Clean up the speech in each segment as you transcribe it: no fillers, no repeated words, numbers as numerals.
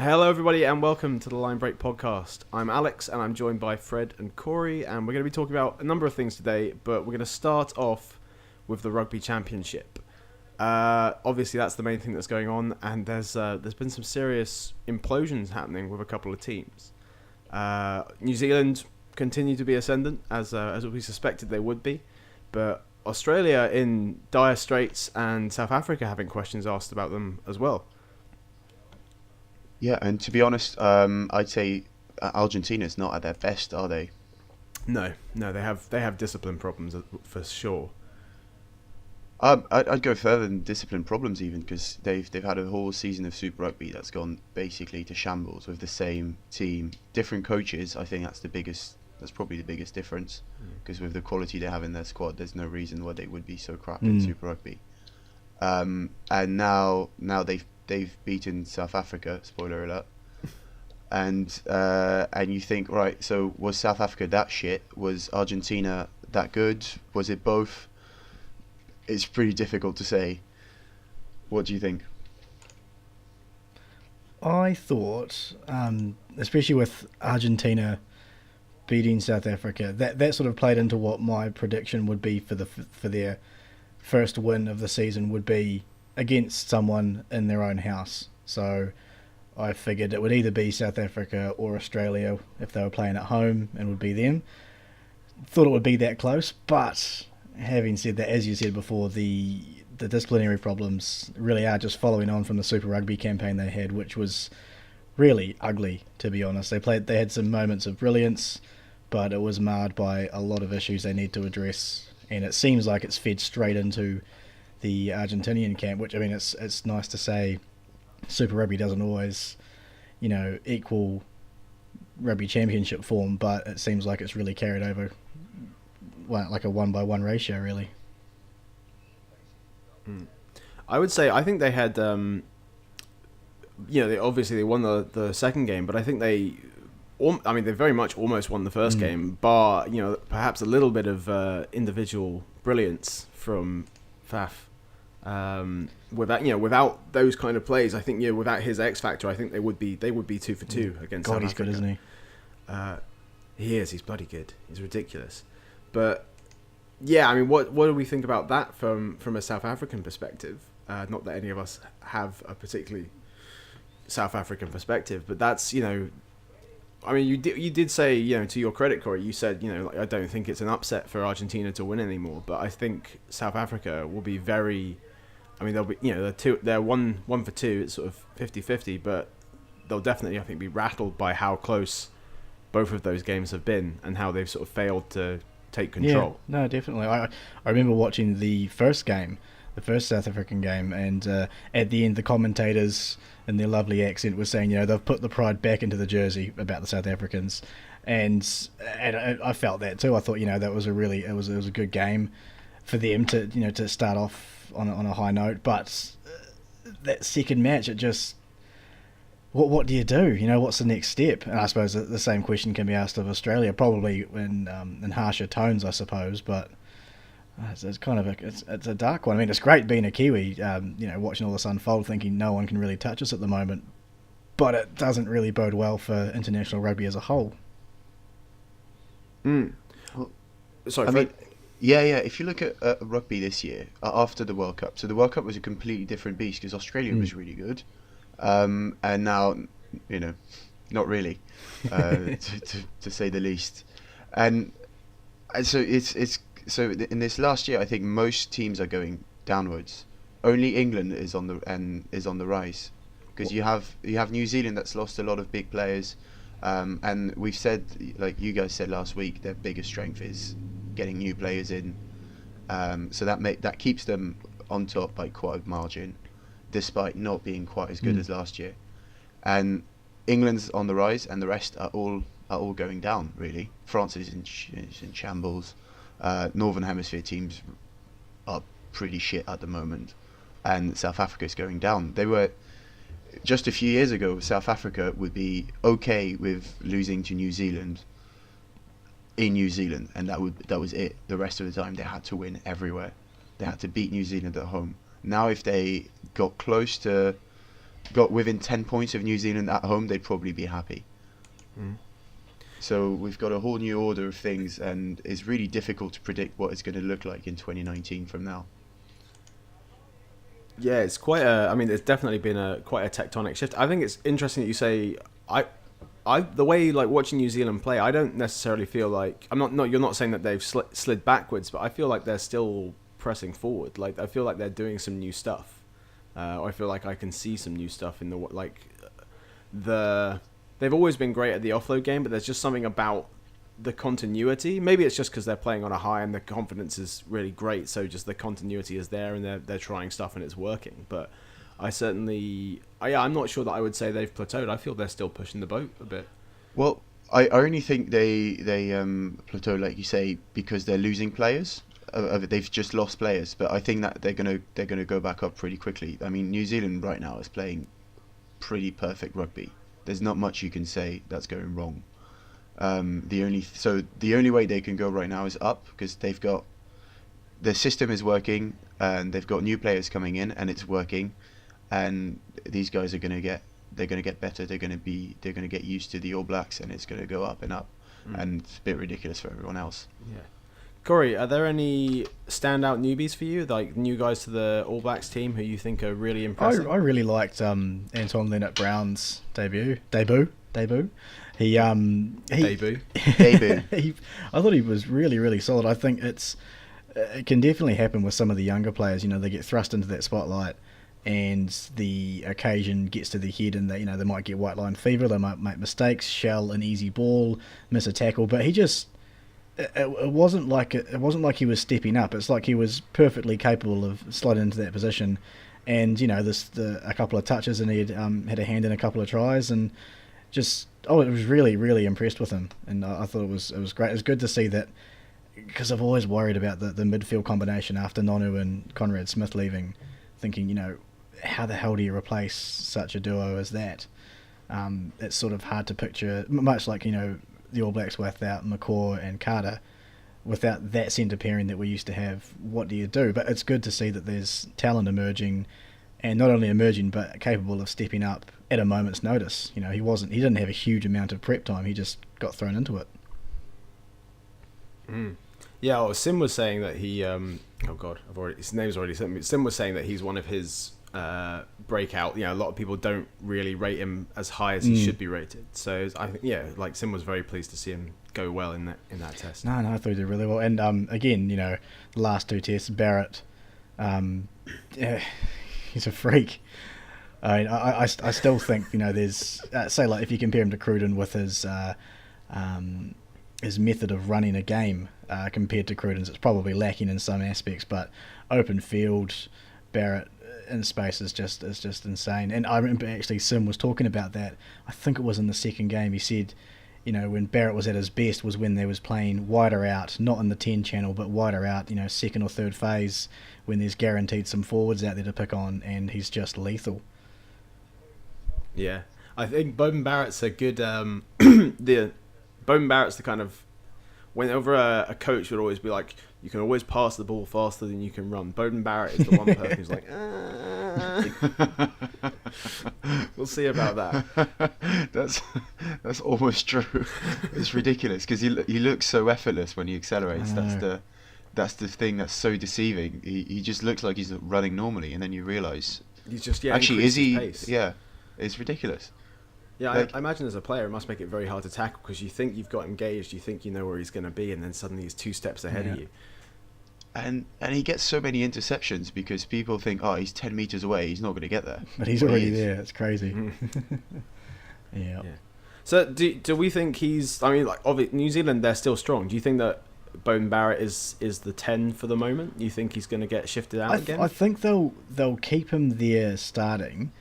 Hello, everybody, and welcome to the Linebreak podcast. I'm Alex, and I'm joined by Fred and Corey, and we're going to be talking about a number of things today, but we're going to start off with the Rugby Championship. Obviously, that's the main thing that's going on, and there's been some serious implosions happening with a couple of teams. New Zealand continue to be ascendant, as we suspected they would be, but Australia in dire straits, and South Africa having questions asked about them as well. Yeah, and to be honest, I'd say Argentina's not at their best, are they? No, they have discipline problems for sure. I'd go further than discipline problems even, because they've had a whole season of Super Rugby that's gone basically to shambles with the same team, different coaches. I think that's probably the biggest difference, because with the quality they have in their squad, there's no reason why they would be so crap in Super Rugby. And now they've beaten South Africa, spoiler alert, and you think, right, so was South Africa that shit? Was Argentina that good? Was it both? It's pretty difficult to say. What do you think? I thought, especially with Argentina beating South Africa, that sort of played into what my prediction would be for their first win of the season would be against someone in their own house. So I figured it would either be South Africa or Australia if they were playing at home, and would be them. Thought it would be that close, but having said that, as you said before, the disciplinary problems really are just following on from the Super Rugby campaign they had, which was really ugly, to be honest. They had some moments of brilliance, but it was marred by a lot of issues they need to address, and it seems like it's fed straight into the Argentinian camp, which, I mean, it's nice to say Super Rugby doesn't always, equal Rugby Championship form, but it seems like it's really carried over, like a 1-by-1 ratio, really. I would say, I think they had, they won the second game, but I think they very much almost won the first game, bar, perhaps a little bit of individual brilliance from Faf. Without those kind of plays, I think, without his X factor, I think they would be 2 for 2 against South Africa. He's good, isn't he? He is. He's bloody good. He's ridiculous. But yeah, I mean, what do we think about that from a South African perspective? Not that any of us have a particularly South African perspective, but that's, I mean, you did say, to your credit, Corey, you said, I don't think it's an upset for Argentina to win anymore, but I think South Africa will be very, I mean, they'll be, they're one for 2, it's sort of 50-50, but they'll definitely, I think, be rattled by how close both of those games have been and how they've sort of failed to take control. Yeah, no, definitely. I remember watching the first South African game, and at the end the commentators in their lovely accent were saying, they've put the pride back into the jersey about the South Africans, and I felt that too. I thought, that was it was a good game for them to start off on a high note, but that second match, it just, what do you do? What's the next step? And I suppose the same question can be asked of Australia, probably in harsher tones, I suppose, but it's kind of it's a dark one. I mean, it's great being a Kiwi, watching all this unfold, thinking no one can really touch us at the moment, but it doesn't really bode well for international rugby as a whole. Well, Sorry, I mean, yeah. If you look at rugby this year after the World Cup, so the World Cup was a completely different beast because Australia was really good, and now, not really, to say the least, and so it's. So in this last year, I think most teams are going downwards. Only England is on the rise, because you have New Zealand that's lost a lot of big players, and we've said, like you guys said last week, their biggest strength is getting new players in, so that keeps them on top by quite a margin, despite not being quite as good as last year. And England's on the rise, and the rest are all going down. Really, France is in shambles. Northern Hemisphere teams are pretty shit at the moment, and South Africa is going down. They were, just a few years ago, South Africa would be okay with losing to New Zealand in New Zealand, and that was it. The rest of the time they had to win everywhere. They had to beat New Zealand at home. Now if they got close to got within 10 points of New Zealand at home, they'd probably be happy. Mm. So we've got a whole new order of things, and it's really difficult to predict what it's going to look like in 2019 from now. Yeah, it's quite a. I mean, there's definitely been quite a tectonic shift. I think it's interesting that you say the way like watching New Zealand play. I don't necessarily feel like I'm not. No, you're not saying that they've slid backwards, but I feel like they're still pressing forward. Like I feel like they're doing some new stuff. I feel like I can see some new stuff in They've always been great at the offload game, but there's just something about the continuity. Maybe it's just because they're playing on a high and the confidence is really great, so just the continuity is there and they're trying stuff and it's working. But I'm not sure that I would say they've plateaued. I feel they're still pushing the boat a bit. Well, I only think they plateau, like you say, because they're losing players. They've just lost players, but I think that they're gonna go back up pretty quickly. I mean, New Zealand right now is playing pretty perfect rugby. There's not much you can say that's going wrong. The only way they can go right now is up, because their system is working and they've got new players coming in and it's working, and these guys are gonna get better. They're gonna get used to the All Blacks, and it's gonna go up and up, and it's a bit ridiculous for everyone else. Yeah. Corey, are there any standout newbies for you, like new guys to the All Blacks team who you think are really impressive? I really liked Anton Leonard-Brown's debut. He Debut. I thought he was really, really solid. I think it can definitely happen with some of the younger players. You know, they get thrust into that spotlight, and the occasion gets to their head, and they might get white line fever. They might make mistakes, shell an easy ball, miss a tackle. But he just it wasn't like he was stepping up. It's like he was perfectly capable of sliding into that position, and a couple of touches, and he had a hand in a couple of tries, and just I was really, really impressed with him, and I thought it was great. It was good to see that, because I've always worried about the midfield combination after Nonu and Conrad Smith leaving, thinking, how the hell do you replace such a duo as that? It's sort of hard to picture, much like the All Blacks without McCaw and Carter, without that centre pairing that we used to have. What do you do? But it's good to see that there's talent emerging, and not only emerging but capable of stepping up at a moment's notice. He didn't have a huge amount of prep time. He just got thrown into it. Yeah, well, Sim was saying that he his name's already sent me. Sim was saying that he's one of his breakout. A lot of people don't really rate him as high as he should be rated. So I think like Sim was very pleased to see him go well in that test. No, I thought he did really well. And again, the last two tests, Barrett, he's a freak. I still think there's say like if you compare him to Cruden with his method of running a game compared to Cruden's, it's probably lacking in some aspects, but open field, Barrett in space is just insane. And I remember actually Sim was talking about that. I think it was in the second game. He said, when Barrett was at his best was when they was playing wider out, not in the 10 channel, but wider out, second or third phase, when there's guaranteed some forwards out there to pick on, and he's just lethal. Yeah, I think Beauden Barrett's a good. Beauden Barrett's the kind of, whenever a coach would always be like, you can always pass the ball faster than you can run. Beauden Barrett is the one person who's like, we'll see about that. That's almost true. It's ridiculous because he looks so effortless when he accelerates. That's the thing that's so deceiving. He just looks like he's running normally, and then you realise he's just actually is he? Pace. Yeah, it's ridiculous. Yeah, I imagine as a player it must make it very hard to tackle because you think you've got engaged, you think you know where he's going to be, and then suddenly he's 2 steps ahead of you. And he gets so many interceptions because people think, he's 10 metres away, he's not going to get there. But he's already there. It's crazy. Yeah. So do we think he's? I mean, like obviously New Zealand, they're still strong. Do you think that Beauden Barrett is the 10 for the moment? You think he's going to get shifted out again? I think they'll keep him there starting,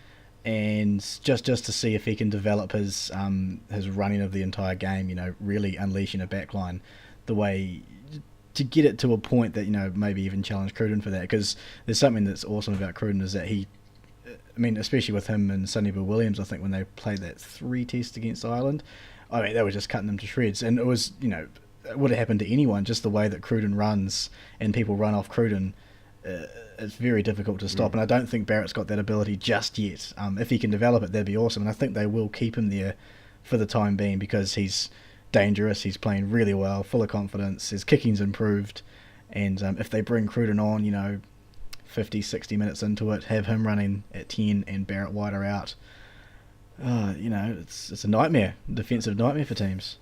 and just to see if he can develop his running of the entire game. Really unleashing a backline the way to get it to a point that maybe even challenge Cruden for that. Because there's something that's awesome about Cruden is that especially with him and Sonny Bill Williams, I think when they played that 3 test against Ireland, they were just cutting them to shreds, and it was it would have happened to anyone. Just the way that Cruden runs and people run off Cruden, it's very difficult to stop. And I don't think Barrett's got that ability just yet. If he can develop it, that'd be awesome. And I think they will keep him there for the time being because he's dangerous. He's playing really well, full of confidence. His kicking's improved. And if they bring Cruden on, 50, 60 minutes into it, have him running at 10 and Barrett wider out, it's a nightmare, defensive nightmare for teams.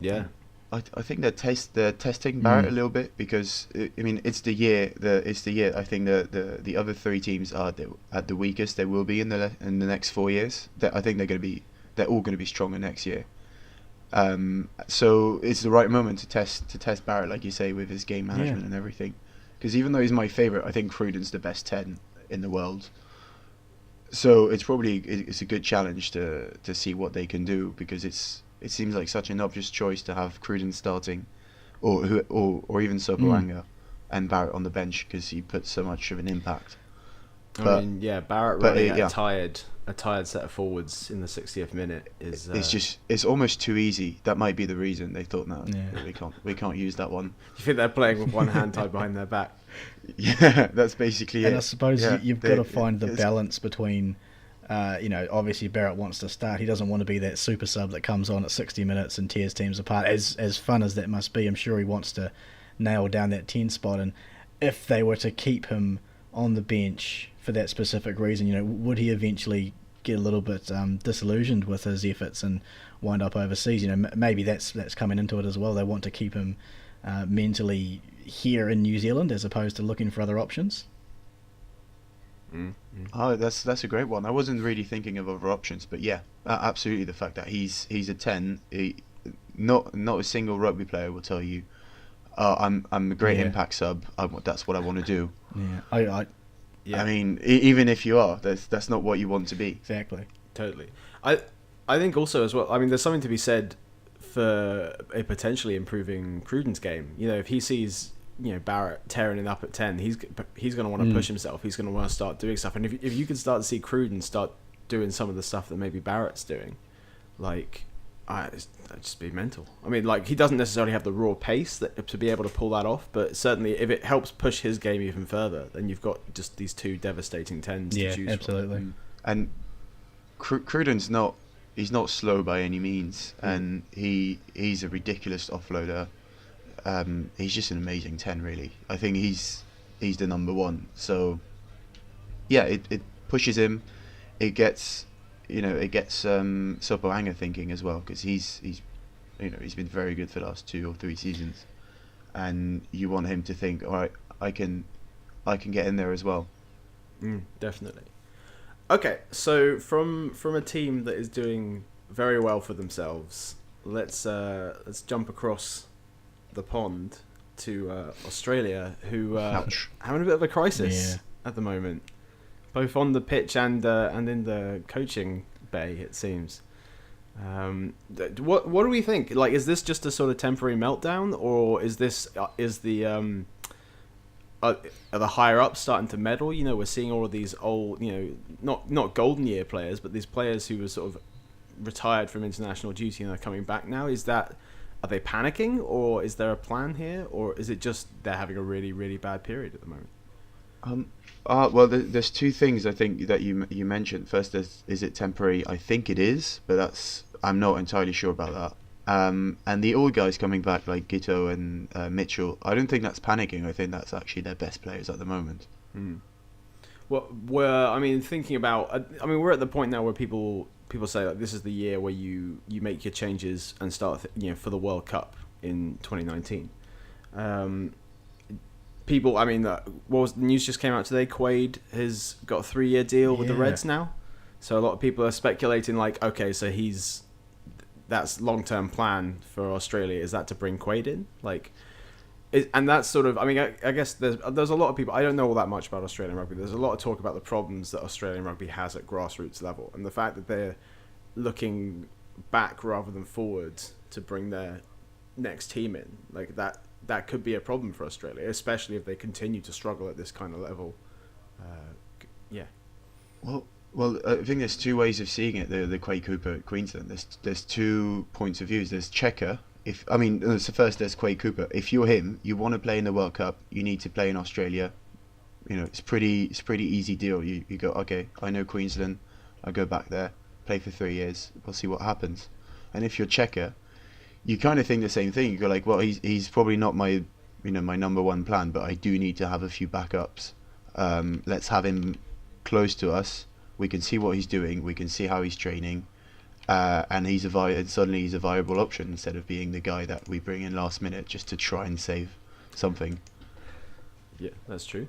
Yeah. I think they're testing Barrett a little bit because it's the year. I think the other three teams are at the weakest they will be in the next 4 years. I think they're all going to be stronger next year. So it's the right moment to test Barrett, like you say, with his game management and everything. Because even though he's my favourite, I think Cruden's the best 10 in the world. So it's a good challenge to see what they can do because it seems like such an obvious choice to have Cruden starting, or even Sopoaga and Barrett on the bench because he puts so much of an impact. Barrett running a tired set of forwards in the 60th minute is. It's almost too easy. That might be the reason they thought we can't use that one. You think they're playing with one hand tied behind their back? Yeah, that's basically it. And I suppose you've got to find the balance between. Obviously Barrett wants to start. He doesn't want to be that super sub that comes on at 60 minutes and tears teams apart. As fun as that must be, I'm sure he wants to nail down that 10 spot. And if they were to keep him on the bench for that specific reason, would he eventually get a little bit disillusioned with his efforts and wind up overseas? Maybe that's coming into it as well. They want to keep him mentally here in New Zealand as opposed to looking for other options. Oh, that's a great one. I wasn't really thinking of other options, but yeah, absolutely. The fact that he's a 10, not a single rugby player will tell you, I'm a great impact sub. That's what I want to do. Yeah, I mean, even if you are, that's not what you want to be. Exactly. Totally. I think also as well. I mean, there's something to be said for a potentially improving Cruden's game. If he sees Barrett tearing it up at 10, he's going to want to push himself. He's going to want to start doing stuff. And if you can start to see Cruden start doing some of the stuff that maybe Barrett's doing, that'd just be mental. I mean, he doesn't necessarily have the raw pace to be able to pull that off, but certainly if it helps push his game even further, then you've got just these two devastating 10s to choose from. Yeah, absolutely. And Cruden's he's not slow by any means, and he's a ridiculous offloader. He's just an amazing 10, really. I think he's the number one. So yeah, it pushes him. It gets Sopoaga thinking as well, because he's been very good for the last 2 or 3 seasons, and you want him to think, all right, I can get in there as well. Definitely. Okay, so from a team that is doing very well for themselves, let's jump across the pond to Australia, who having a bit of a crisis at the moment, both on the pitch and in the coaching bay, it seems. What do we think? Is this just a sort of temporary meltdown, or is the are the higher ups starting to meddle? We're seeing all of these old, not golden year players, but these players who were sort of retired from international duty and are coming back now. Are they panicking, or is there a plan here, or is it just they're having a really, really bad period at the moment? Well, there's 2 things I think that you mentioned. First, is it temporary? I think it is, but I'm not entirely sure about that. And the old guys coming back like Gito and Mitchell, I don't think that's panicking. I think that's actually their best players at the moment. Well, thinking about, we're at the point now where people say this is the year where you make your changes and start for the World Cup in 2019. The news just came out today. Quaid has got a 3-year deal with the Reds now, so a lot of people are speculating okay, so that's long-term plan for Australia, is that to bring Quaid in, and that's sort of, I guess there's a lot of people, I don't know all that much about Australian rugby. There's a lot of talk about the problems that Australian rugby has at grassroots level, and the fact that they're looking back rather than forwards to bring their next team in, that could be a problem for Australia, especially if they continue to struggle at this kind of level. Well, I think there's 2 ways of seeing it. The Quade Cooper at Queensland. There's 2 points of view. There's Checker So first there's Quade Cooper. If you're him, you want to play in the World Cup, you need to play in Australia. It's pretty easy deal. You go, okay, I know Queensland, I go back there, play for 3 years, we'll see what happens. And if you're Checker, you kind of think the same thing. You go like, well, he's probably not my my number one plan, but I do need to have a few backups. Let's have him close to us. We can see what he's doing. We can see how he's training, and suddenly he's a viable option instead of being the guy that we bring in last minute just to try and save something. Yeah, that's true.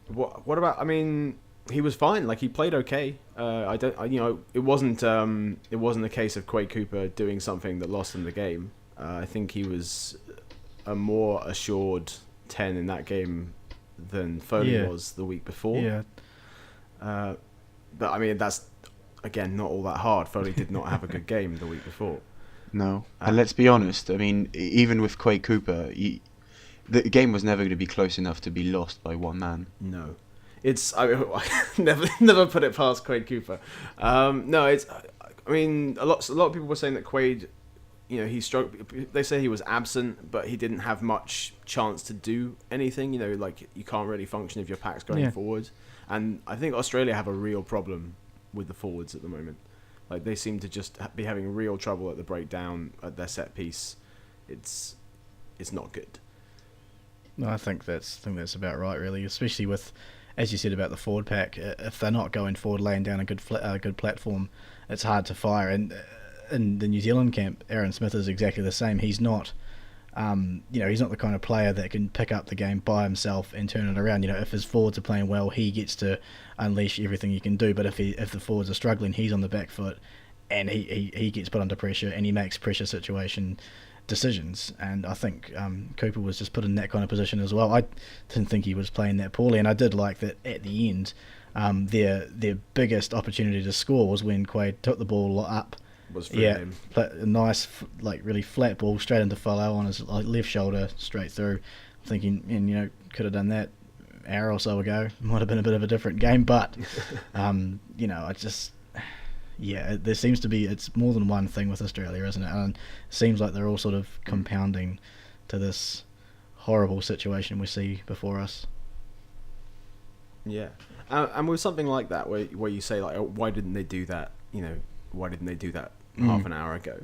What about? I mean, he was fine. Like, he played okay. It wasn't a case of Quade Cooper doing something that lost him the game. I think he was a more assured 10 in that game than Foley was the week before. Yeah. But I mean, that's again not all that hard. Foley did not have a good game the week before. No, and let's be honest. I mean, even with Quade Cooper, the game was never going to be close enough to be lost by one man. No, I never put it past Quade Cooper. No, it's. I mean, a lot of people were saying that Quade, he struggled. They say he was absent, but he didn't have much chance to do anything. Like, you can't really function if your pack's going forward. And I think Australia have a real problem with the forwards at the moment. Like, they seem to just be having real trouble at the breakdown at their set piece. It's not good. No, I think that's about right, really. Especially with, as you said about the forward pack, if they're not going forward, laying down a good platform, it's hard to fire. And in the New Zealand camp, Aaron Smith is exactly the same. He's not, he's not the kind of player that can pick up the game by himself and turn it around. If his forwards are playing well, he gets to unleash everything he can do. But if the forwards are struggling, he's on the back foot, and he gets put under pressure, and he makes pressure situation decisions. And I think Cooper was just put in that kind of position as well. I didn't think he was playing that poorly, and I did like that at the end. Their biggest opportunity to score was when Quade took the ball up. Was for him. A nice, really flat ball straight into Follow on his left shoulder, straight through. I'm thinking, and could have done that an hour or so ago. Might have been a bit of a different game, but I just. Yeah, there seems to be, it's more than one thing with Australia, isn't it? And it seems like they're all sort of compounding to this horrible situation we see before us. Yeah, and with something like that, where you say, like, oh, why didn't they do that? Why didn't they do that half an hour ago?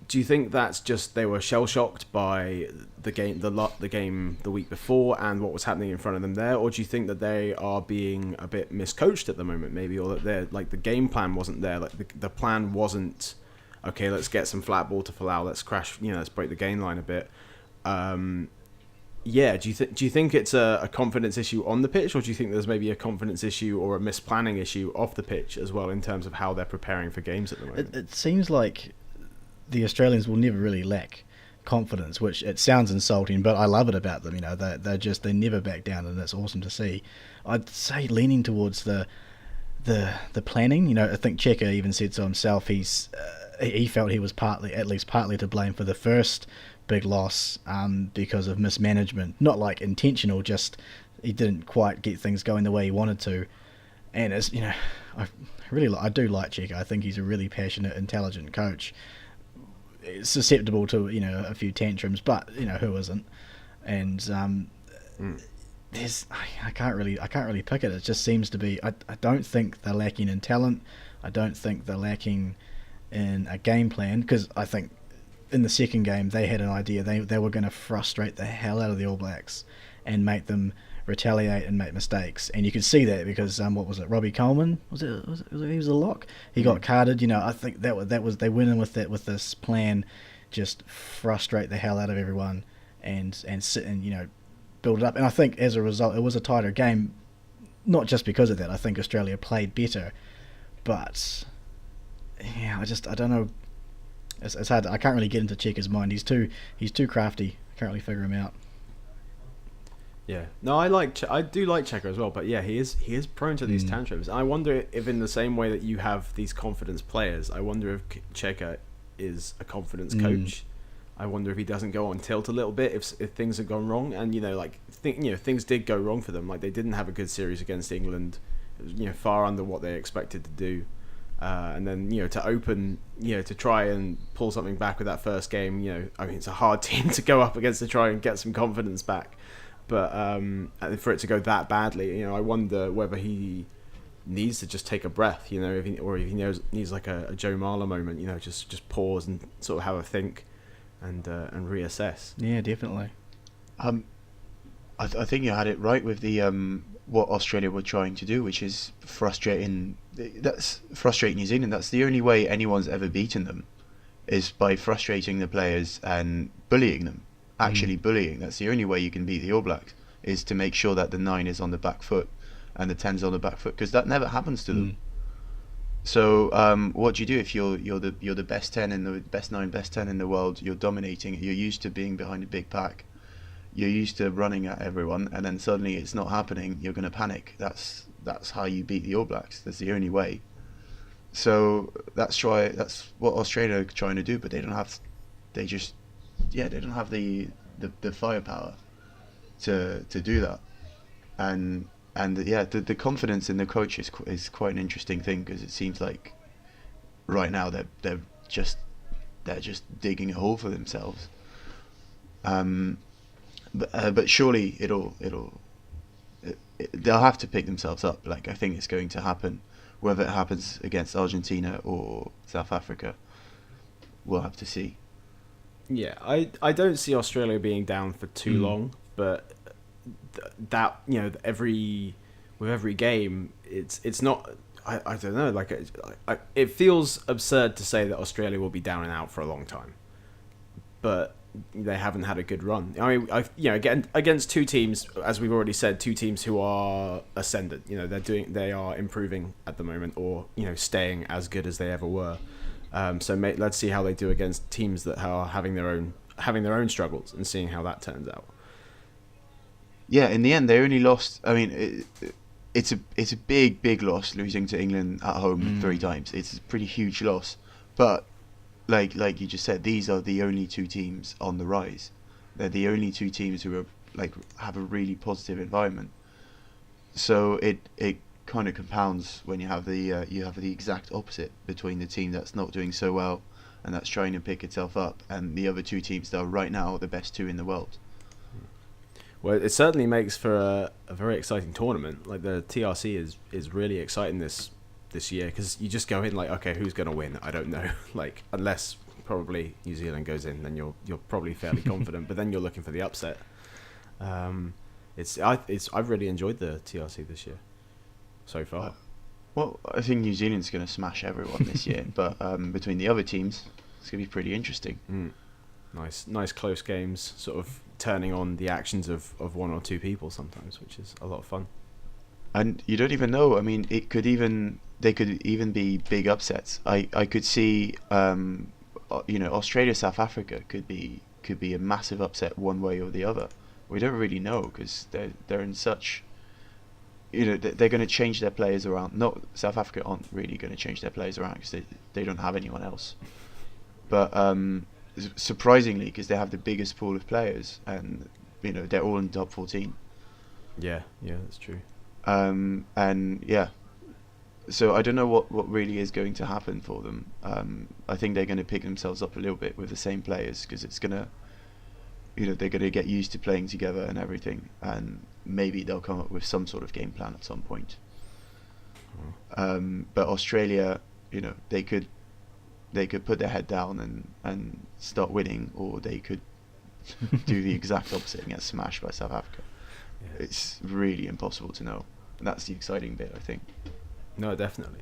Do you think that's just they were shell shocked by the game the week before and what was happening in front of them there, or do you think that they are being a bit miscoached at the moment, maybe, or that they're like the game plan wasn't there, like the plan wasn't okay, let's get some flat ball to Folau, let's crash, let's break the gain line a bit. Do you think it's a confidence issue on the pitch, or do you think there's maybe a confidence issue or a misplanning issue off the pitch as well in terms of how they're preparing for games at the moment? It seems like the Australians will never really lack confidence, which it sounds insulting, but I love it about them. They never back down, and it's awesome to see. I'd say leaning towards the planning. I think Checker even said so himself. He felt he was at least partly to blame for the first big loss because of mismanagement, not like intentional, just he didn't quite get things going the way he wanted to. And it's I do like Checker. I think he's a really passionate, intelligent coach. Susceptible to a few tantrums, but who isn't? And I can't really pick it. It just seems to be. I don't think they're lacking in talent. I don't think they're lacking in a game plan, because I think in the second game they had an idea. They were going to frustrate the hell out of the All Blacks and make them retaliate and make mistakes, and you could see that because what was it? Robbie Coleman he was a lock. He got carded. I think that was they went in with this plan, just frustrate the hell out of everyone and sit and build it up. And I think as a result, it was a tighter game, not just because of that. I think Australia played better, but I don't know. It's hard. I can't really get into Checker's mind. He's too crafty. I can't really figure him out. Yeah, no, I do like Checker as well, but yeah, he is prone to these tantrums. I wonder if in the same way that you have these confidence players, I wonder if Checker is a confidence coach. I wonder if he doesn't go on tilt a little bit if things have gone wrong, and things did go wrong for them. Like, they didn't have a good series against England. It was far under what they expected to do. And then, to open, to try and pull something back with that first game, I mean, it's a hard team to go up against to try and get some confidence back. But for it to go that badly, I wonder whether he needs to just take a breath, if he needs like a Joe Marler moment, just pause and sort of have a think and reassess. Yeah, definitely. I think you had it right with the what Australia were trying to do, which is frustrating. That's frustrating New Zealand. That's the only way anyone's ever beaten them, is by frustrating the players and bullying them. Actually bullying. That's the only way you can beat the All Blacks, is to make sure that the 9 is on the back foot and the 10's on the back foot, because that never happens to them. So what do you do if you're the best 10 in the best 9, best 10 in the world? You're dominating. You're used to being behind a big pack. You're used to running at everyone, and then suddenly it's not happening. You're going to panic. That's how you beat the All Blacks. That's the only way. So that's what Australia are trying to do, but they don't have. They don't have the firepower to do that. And the confidence in the coach is quite an interesting thing, because it seems like right now they're just digging a hole for themselves. But surely they'll have to pick themselves up. Like, I think it's going to happen, whether it happens against Argentina or South Africa, we'll have to see. Yeah, I don't see Australia being down for too long, but that with every game, it's not. I don't know. Like it feels absurd to say that Australia will be down and out for a long time, but they haven't had a good run. I mean, again, against two teams, as we've already said, two teams who are ascendant. They are improving at the moment, or staying as good as they ever were. So let's see how they do against teams that are having their own struggles, and seeing how that turns out. Yeah, in the end, they only lost. I mean, it's a big loss, losing to England at home 3 times. It's a pretty huge loss, but like you just said, these are the only 2 teams on the rise. They're the only 2 teams who are have a really positive environment. So it kind of compounds when you have the exact opposite between the team that's not doing so well and that's trying to pick itself up, and the other 2 teams that are right now the best 2 in the world. Well, it certainly makes for a very exciting tournament. Like, the TRC is really exciting this year, because you just go in like, okay, who's going to win? I don't know. Like, unless probably New Zealand goes in, then you're probably fairly confident. But then you're looking for the upset. I've really enjoyed the TRC this year so far. Well, I think New Zealand's going to smash everyone this year, but between the other teams, it's going to be pretty interesting. Nice close games, sort of turning on the actions of 1 or 2 people sometimes, which is a lot of fun. And you don't even know. I mean, they could even be big upsets. I could see, Australia, South Africa could be a massive upset one way or the other. We don't really know, because they're in such. They're going to change their players around. No, South Africa aren't really going to change their players around, because they don't have anyone else. But surprisingly, because they have the biggest pool of players, and they're all in the top 14. Yeah, that's true. So I don't know what really is going to happen for them. I think they're going to pick themselves up a little bit with the same players, because it's gonna, they're going to get used to playing together and everything, and maybe they'll come up with some sort of game plan at some point. But Australia, they could put their head down and start winning, or they could do the exact opposite and get smashed by South Africa. Yeah. It's really impossible to know, and that's the exciting bit, I think. No, definitely.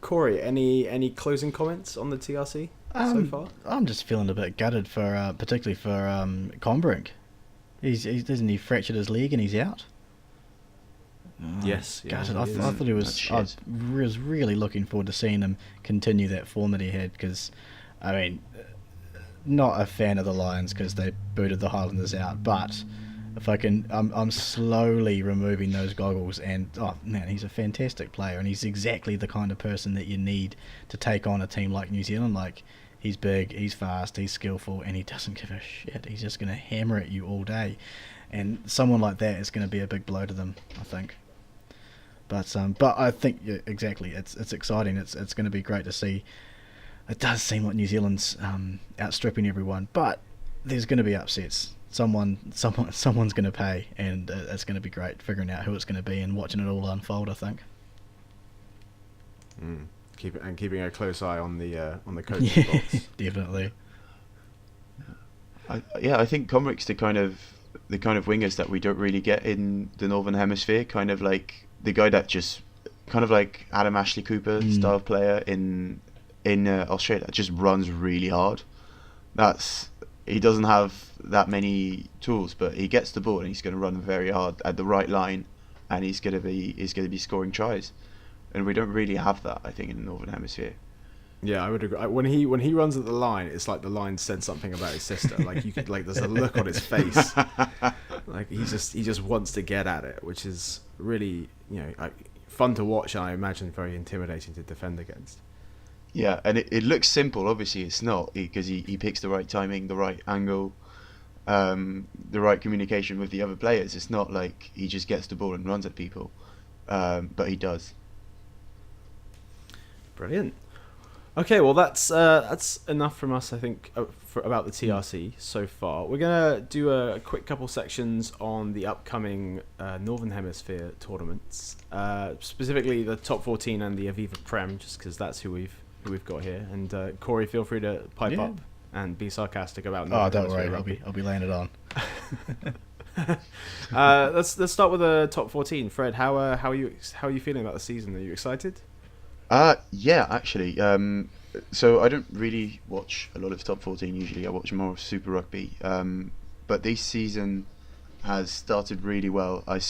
Corey, any closing comments on the TRC so far? I'm just feeling a bit gutted for, particularly for Combrink. He fractured his leg and he's out. Yes, gutted. I thought he was. I was really looking forward to seeing him continue that form that he had, because, I mean, not a fan of the Lions because they booted the Highlanders out, but if I can, I'm slowly removing those goggles, and oh man, he's a fantastic player, and he's exactly the kind of person that you need to take on a team like New Zealand. Like, he's big, he's fast, he's skillful, and he doesn't give a shit. He's just going to hammer at you all day, and someone like that is going to be a big blow to them, I think. But I think exactly, it's exciting. It's going to be great to see. It does seem like New Zealand's outstripping everyone, but there's going to be upsets. Someone's going to pay, and it's going to be great figuring out who it's going to be and watching it all unfold, I think. Keeping a close eye on the coaching box. Definitely. I think Comrick's the kind of wingers that we don't really get in the Northern Hemisphere. Kind of like the guy that just kind of like Adam Ashley Cooper style player in Australia that just runs really hard. He doesn't have that many tools, but he gets the ball and he's going to run very hard at the right line, and he's going to be scoring tries. And we don't really have that, I think, in the Northern Hemisphere. Yeah, I would agree. When he runs at the line, it's like the line said something about his sister. Like you could there's a look on his face, like he just wants to get at it, which is really fun to watch, and I imagine very intimidating to defend against. Yeah, and it looks simple. Obviously, it's not, because he picks the right timing, the right angle, the right communication with the other players. It's not like he just gets the ball and runs at people, but he does. Brilliant. Okay, well that's enough from us, I think, about the TRC so far. We're gonna do a quick couple sections on the upcoming Northern Hemisphere tournaments, specifically the top 14 and the Aviva Prem, just because that's who we've got here. And Corey, feel free to pipe up and be sarcastic about. Don't worry, I'll be laying it on. Let's start with the top 14. Fred, how are you feeling about the season? Are you excited? Yeah, actually. So I don't really watch a lot of top 14 usually. I watch more of Super Rugby. But this season has started really well. I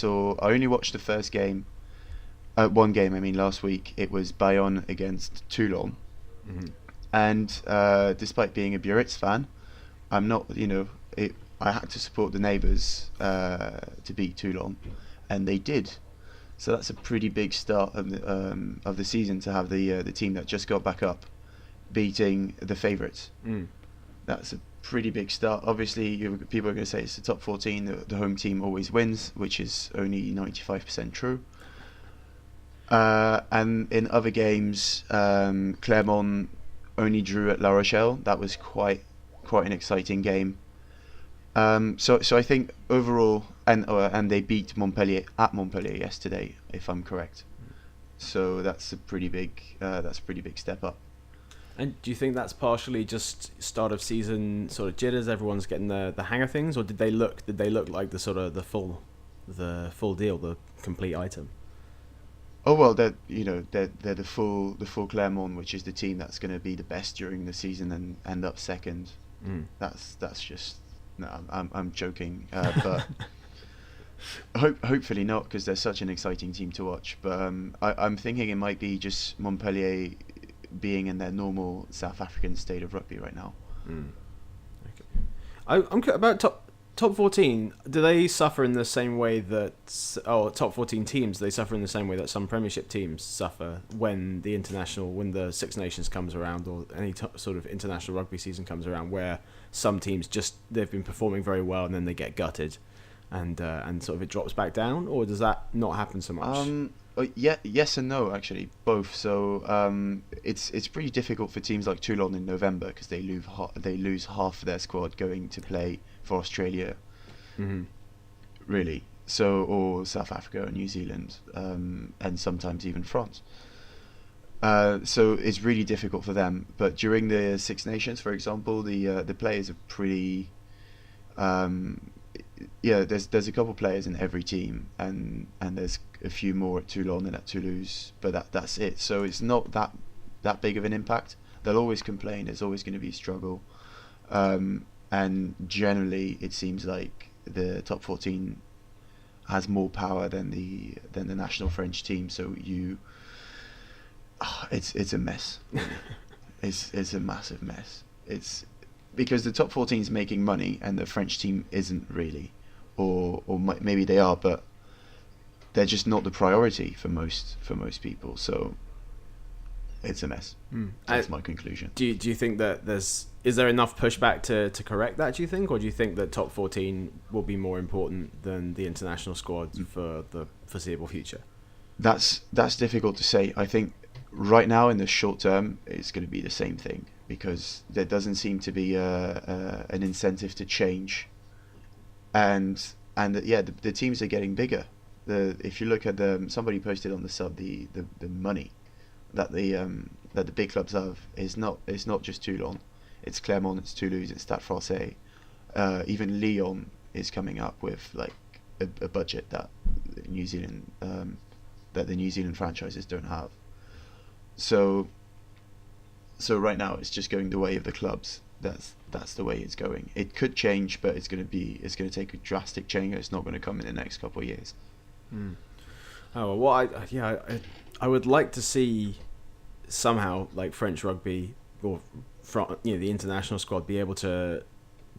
only watched the first game. One game, last week. It was Bayonne against Toulon. Mm-hmm. And despite being a Biarritz fan, I'm not, I had to support the neighbours to beat Toulon, and they did. So that's a pretty big start of the season, to have the team that just got back up beating the favourites. That's a pretty big start. Obviously, people are going to say it's the top 14. The home team always wins, which is only 95% true. And in other games, Clermont only drew at La Rochelle. That was quite an exciting game. So I think overall, and they beat Montpellier at Montpellier yesterday, if I'm correct. So that's a pretty big step up. And do you think that's partially just start of season sort of jitters? Everyone's getting the hang of things, or did they look like the sort of the full deal, the complete item? Oh well, they're the full Clermont, which is the team that's going to be the best during the season and end up second. That's just. No, I'm joking, but hopefully not, because they're such an exciting team to watch. But I'm thinking it might be just Montpellier being in their normal South African state of rugby right now. Okay. I'm about top 14. Do they suffer in the same way that top 14 teams? They suffer in the same way that some Premiership teams suffer when the Six Nations comes around, or any sort of international rugby season comes around, where some teams they've been performing very well and then they get gutted, and sort of it drops back down, or does that not happen so much? Yes and no, actually, both. So it's pretty difficult for teams like Toulon in November, because they lose half of their squad going to play for Australia, really. So, or South Africa or New Zealand, and sometimes even France. So it's really difficult for them. But during the Six Nations, for example, the players are pretty. There's a couple players in every team, and there's a few more at Toulon and at Toulouse, but that's it. So it's not that big of an impact. They'll always complain. There's always going to be a struggle, and generally it seems like the top 14 has more power than the national French team. So it's a mess. It's a massive mess. It's because the top 14 is making money and the French team isn't really, or maybe they are, but they're just not the priority for most people. So it's a mess. That's my conclusion. Do you think that is there enough pushback to correct that, do you think, or do you think that top 14 will be more important than the international squad for the foreseeable future? That's difficult to say. I think right now in the short term, it's going to be the same thing because there doesn't seem to be an incentive to change, and yeah, the teams are getting bigger. If you look at somebody posted on the sub the money that the big clubs have is not it's not just Toulon, it's Clermont, it's Toulouse, it's Stade Francais, even Lyon is coming up with like a budget that New Zealand that the New Zealand franchises don't have. So right now it's just going the way of the clubs. That's the way it's going. It could change, but it's going to take a drastic change. It's not going to come in the next couple of years. Mm. Oh well, I would like to see somehow like French rugby or the international squad be able to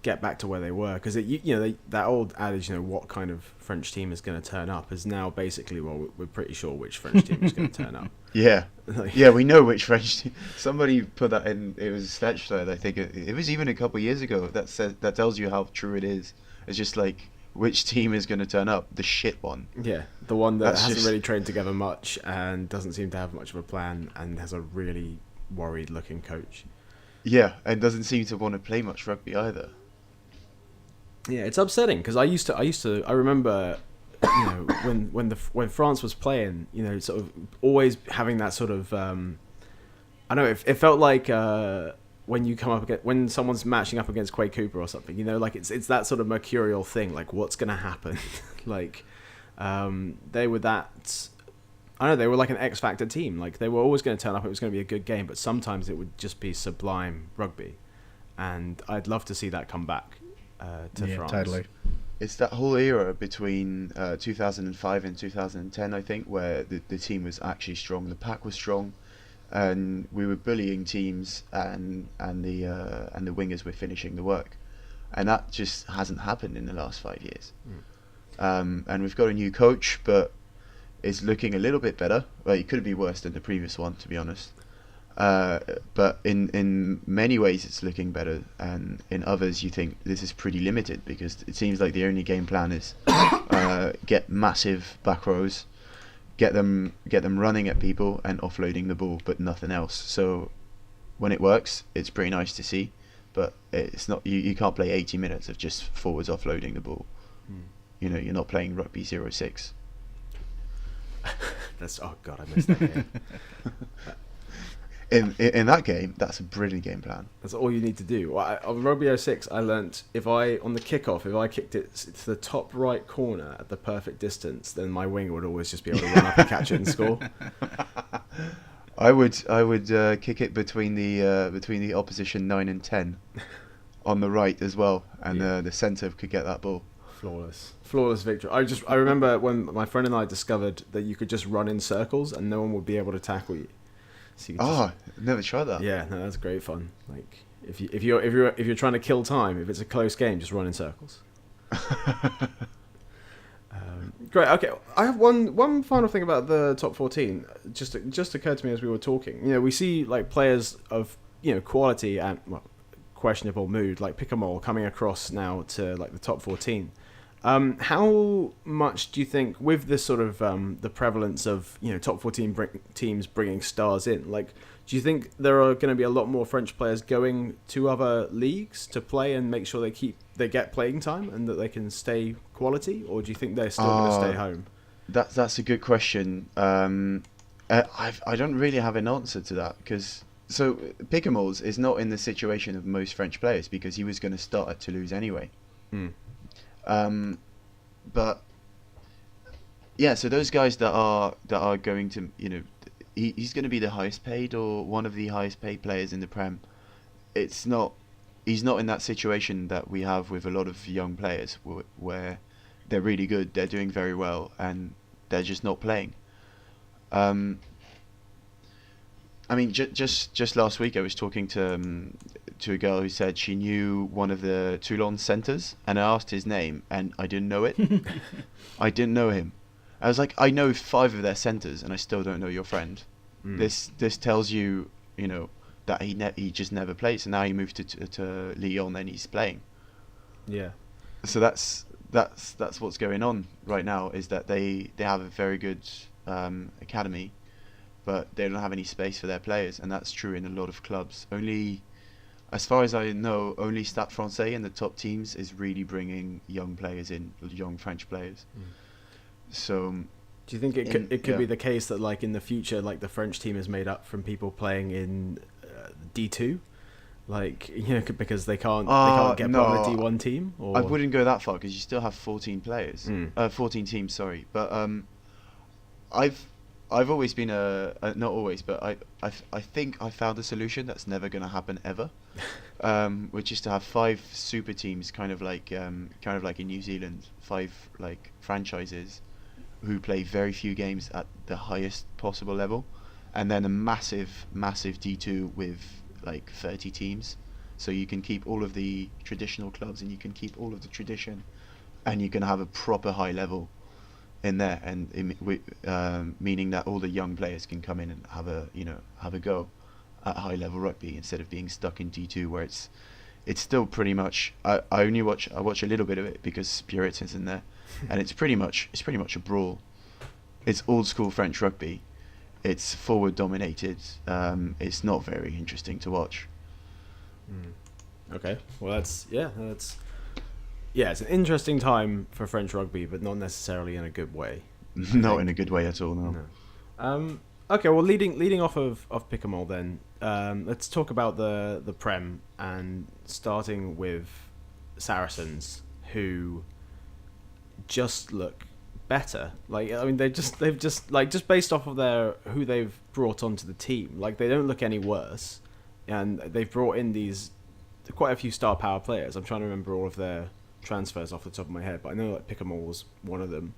get back to where they were, because that old adage, what kind of French team is going to turn up, is now basically, well, we're pretty sure which French team is going to turn up. Yeah, yeah, we know which French team. Somebody put that in. It was a sketch thread. I think it was even a couple of years ago. That tells you how true it is. It's just like, which team is going to turn up? The shit one. Yeah, the one that hasn't really trained together much and doesn't seem to have much of a plan and has a really worried-looking coach. Yeah, and doesn't seem to want to play much rugby either. Yeah, it's upsetting because I remember, when France was playing, sort of always having that sort of, I don't know, it felt like when you come up against, when someone's matching up against Quade Cooper or something, like it's that sort of mercurial thing, like what's gonna happen, like they were that. I don't know, they were like an X Factor team. Like they were always going to turn up. It was going to be a good game, but sometimes it would just be sublime rugby, and I'd love to see that come back. To France. Totally. It's that whole era between 2005 and 2010, I think, where the team was actually strong, the pack was strong, and we were bullying teams, and the wingers were finishing the work, and that just hasn't happened in the last 5 years. And we've got a new coach, but it's looking a little bit better. Well, it could be worse than the previous one, to be honest. But in many ways it's looking better, and in others you think this is pretty limited, because it seems like the only game plan is get massive back rows, get them running at people and offloading the ball, but nothing else. So when it works, it's pretty nice to see, but it's not, you can't play 80 minutes of just forwards offloading the ball. You're not playing Rugby 06. Oh god, I missed that game. In that game, that's a brilliant game plan. That's all you need to do. On Rugby 06, I learnt on the kickoff, if I kicked it to the top right corner at the perfect distance, then my winger would always just be able to run up and catch it and score. I would kick it between the opposition 9 and 10 on the right as well, and the centre could get that ball. Flawless victory. I remember when my friend and I discovered that you could just run in circles and no one would be able to tackle you. So never tried that. Yeah, no, that's great fun. Like if you're trying to kill time, if it's a close game, just run in circles. Great. Okay, I have one final thing about the top 14. Just occurred to me as we were talking. We see like players of quality and questionable mood, like Picamole, coming across now to like the top 14. How much do you think, with this sort of the prevalence of top 14 teams bringing stars in, like do you think there are going to be a lot more French players going to other leagues to play and make sure they get playing time and that they can stay quality, or do you think they're still going to stay home? That's a good question. I don't really have an answer to that, because Picamoles is not in the situation of most French players, because he was going to start at Toulouse anyway. But yeah, so those guys that are going to, he's going to be the highest paid or one of the highest paid players in the Prem. He's not in that situation that we have with a lot of young players where they're really good, they're doing very well, and they're just not playing. I mean, just last week I was talking to a girl who said she knew one of the Toulon centres, and I asked his name, and I didn't know it. I didn't know him. I was like, I know 5 of their centres, and I still don't know your friend. This tells you, that he just never plays, and now he moved to Lyon, and he's playing. Yeah. So that's what's going on right now, is that they have a very good academy, but they don't have any space for their players, and that's true in a lot of clubs. Only, as far as I know, only Stade Francais and the top teams is really bringing young players in, young French players. So, do you think it could be the case that like in the future, like the French team is made up from people playing in D2, like because they can't get put on a D1 team? Or? I wouldn't go that far because you still have 14 players, 14 teams. Sorry, but I've always been not always, but I think I found a solution that's never going to happen ever, which is to have 5 super teams, kind of like in New Zealand, 5 like franchises who play very few games at the highest possible level, and then a massive D2 with like 30 teams, so you can keep all of the traditional clubs and you can keep all of the tradition, and you can have a proper high level in there, and meaning that all the young players can come in and have a go at high level rugby instead of being stuck in D2 where it's still pretty much I watch a little bit of it because Puritans in there, and it's pretty much a brawl. It's old school French rugby. It's forward dominated. It's not very interesting to watch. Okay, well it's an interesting time for French rugby, but not necessarily in a good way. Not in a good way at all. No. Okay, well leading off of Pick 'em all then, let's talk about the Prem, and starting with Saracens, who just look better. Like, I mean, they've just based off of who they've brought onto the team, like they don't look any worse, and they've brought in quite a few star power players. I'm trying to remember all of their transfers off the top of my head, but I know like Pick 'em all was one of them.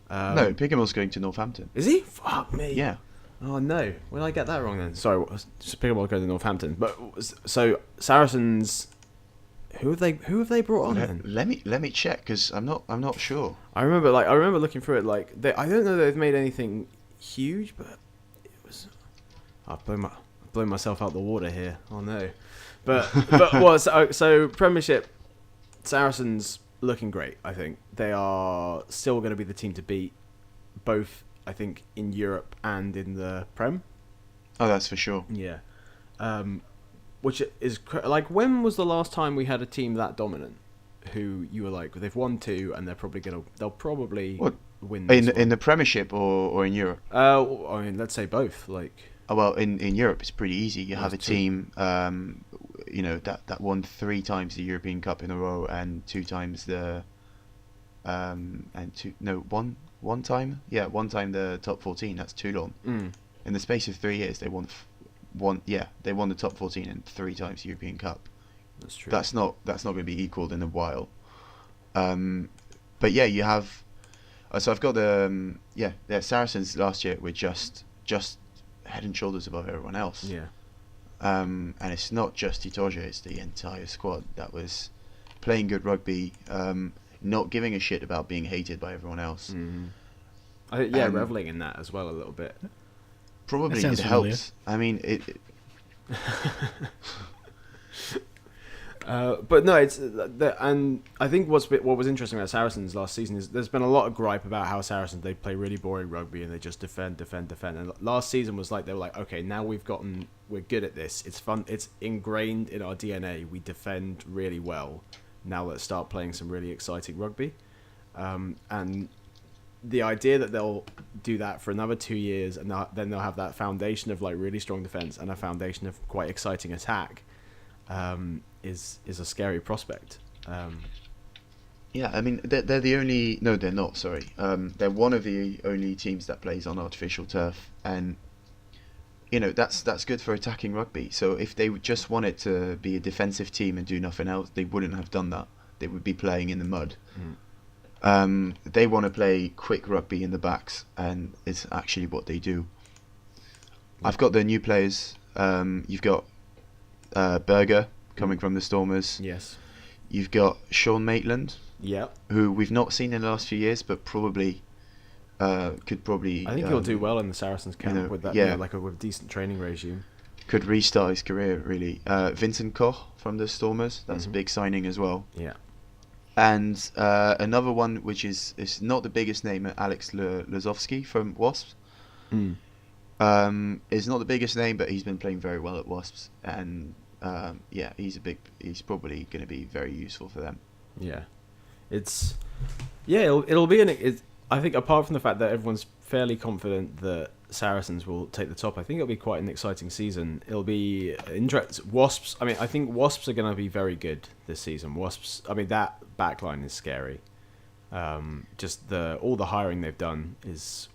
No, Pick 'em all's going to Northampton. Is he? Fuck me. Yeah. Oh no, when did I get that wrong then? Sorry, just Pick 'em all going to Northampton. But so Saracens, who have they brought on then? Let me check because I'm not sure. I remember looking through it. Like I don't know that they've made anything huge, but it was. I've blown myself out the water here. Oh no, but so Premiership, Saracens looking great. I think they are still going to be the team to beat, both I think in Europe and in the Prem. Oh, that's for sure. Yeah. Which is like, when was the last time we had a team that dominant? Who you were like, they've won 2 and they'll probably win this in the Premiership or in Europe? I mean, let's say both. Like, well, in Europe it's pretty easy. You have a team, that won 3 times the European Cup in a row and 2 times one time the top 14. That's Toulon. In the space of 3 years, they won. They won the top 14 and 3 times the European Cup. That's true. That's not going to be equalled in a while. But yeah, you have. So I've got the Saracens last year were just head and shoulders above everyone else. Yeah. And it's not just Itoje, it's the entire squad that was playing good rugby, not giving a shit about being hated by everyone else. Mm-hmm. Reveling in that as well a little bit. Probably it helps. I mean, but no, and I think what was interesting about Saracens last season is there's been a lot of gripe about how Saracens, they play really boring rugby and they just defend. And last season was like, they were like, okay, now we're good at this. It's fun. It's ingrained in our DNA. We defend really well. Now let's start playing some really exciting rugby. And the idea that they'll do that for another 2 years and then they'll have that foundation of like really strong defense and a foundation of quite exciting attack, is a scary prospect. Yeah, I mean, they're the only. No, they're not. Sorry, they're one of the only teams that plays on artificial turf, and that's good for attacking rugby. So if they just wanted to be a defensive team and do nothing else, they wouldn't have done that. They would be playing in the mud. They want to play quick rugby in the backs, and it's actually what they do. I've got the new players. You've got Berger coming from the Stormers. Yes. You've got Sean Maitland. Yep. Who we've not seen in the last few years, but could probably. I think he'll do well in the Saracens camp with that. Yeah, with a decent training regime. Could restart his career really. Vincent Koch from the Stormers. That's a big signing as well. Yeah. And another one which is not the biggest name, Alex Lazowski from Wasps. Is not the biggest name, but he's been playing very well at Wasps, and he's probably going to be very useful for them. Yeah, it'll be I think apart from the fact that everyone's fairly confident that Saracens will take the top, I think it'll be quite an exciting season. It'll be Wasps. I mean, I think Wasps are going to be very good this season. Wasps. I mean, that backline is scary. Just all the hiring they've done